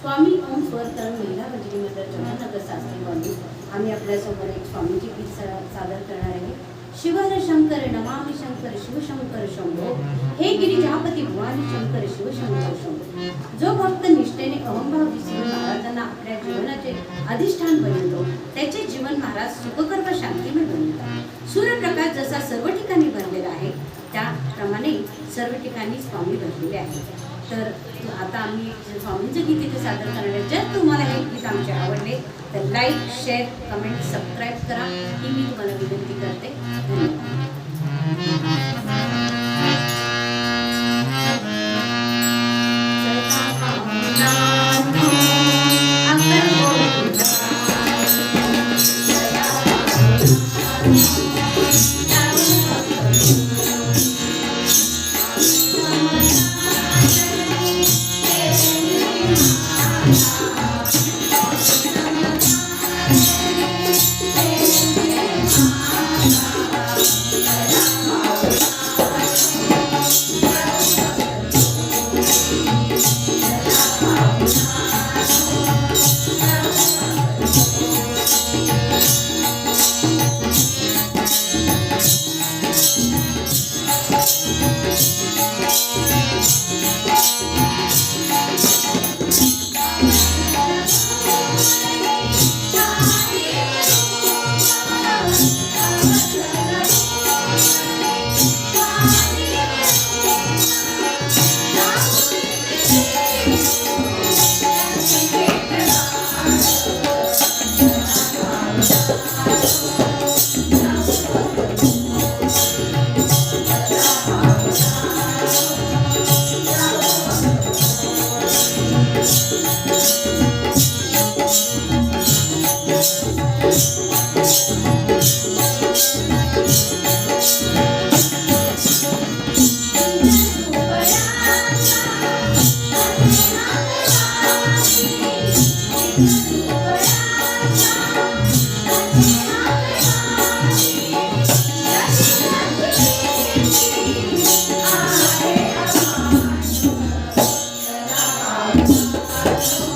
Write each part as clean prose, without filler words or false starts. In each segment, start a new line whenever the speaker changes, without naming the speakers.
स्वामी ओम स्वरतरण महिला भजनी मंडळ जवाहरनगर शास्त्री कॉलनी आम्ही आपल्यासमोर एक स्वामीची गीत सादर करणार आहे। शिवर शंकर नमामि शंकर शिव शंकर शंभो, हे गिरिजापती भवानी शंकर शिव शंकर शंभो। जो भक्त निष्ठेने अहंभावी शिव महाराजांना आपल्या जीवनाचे अधिष्ठान बनवतो त्याचे जीवन महाराज सुखकर व शांतिमय बनवतात। सूर्यप्रकाश जसा सर्व ठिकाणी भरलेला आहे त्याप्रमाणे सर्व ठिकाणी स्वामी भरलेले आहेत। तर आता आम्ही स्वामींचं गीत इथे सादर करणार आहे। जर तुम्हाला हे गीत आमचे आवडले तर लाईक शेअर कमेंट सबस्क्राईब करा ही मी तुम्हाला विनंती करते।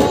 Oh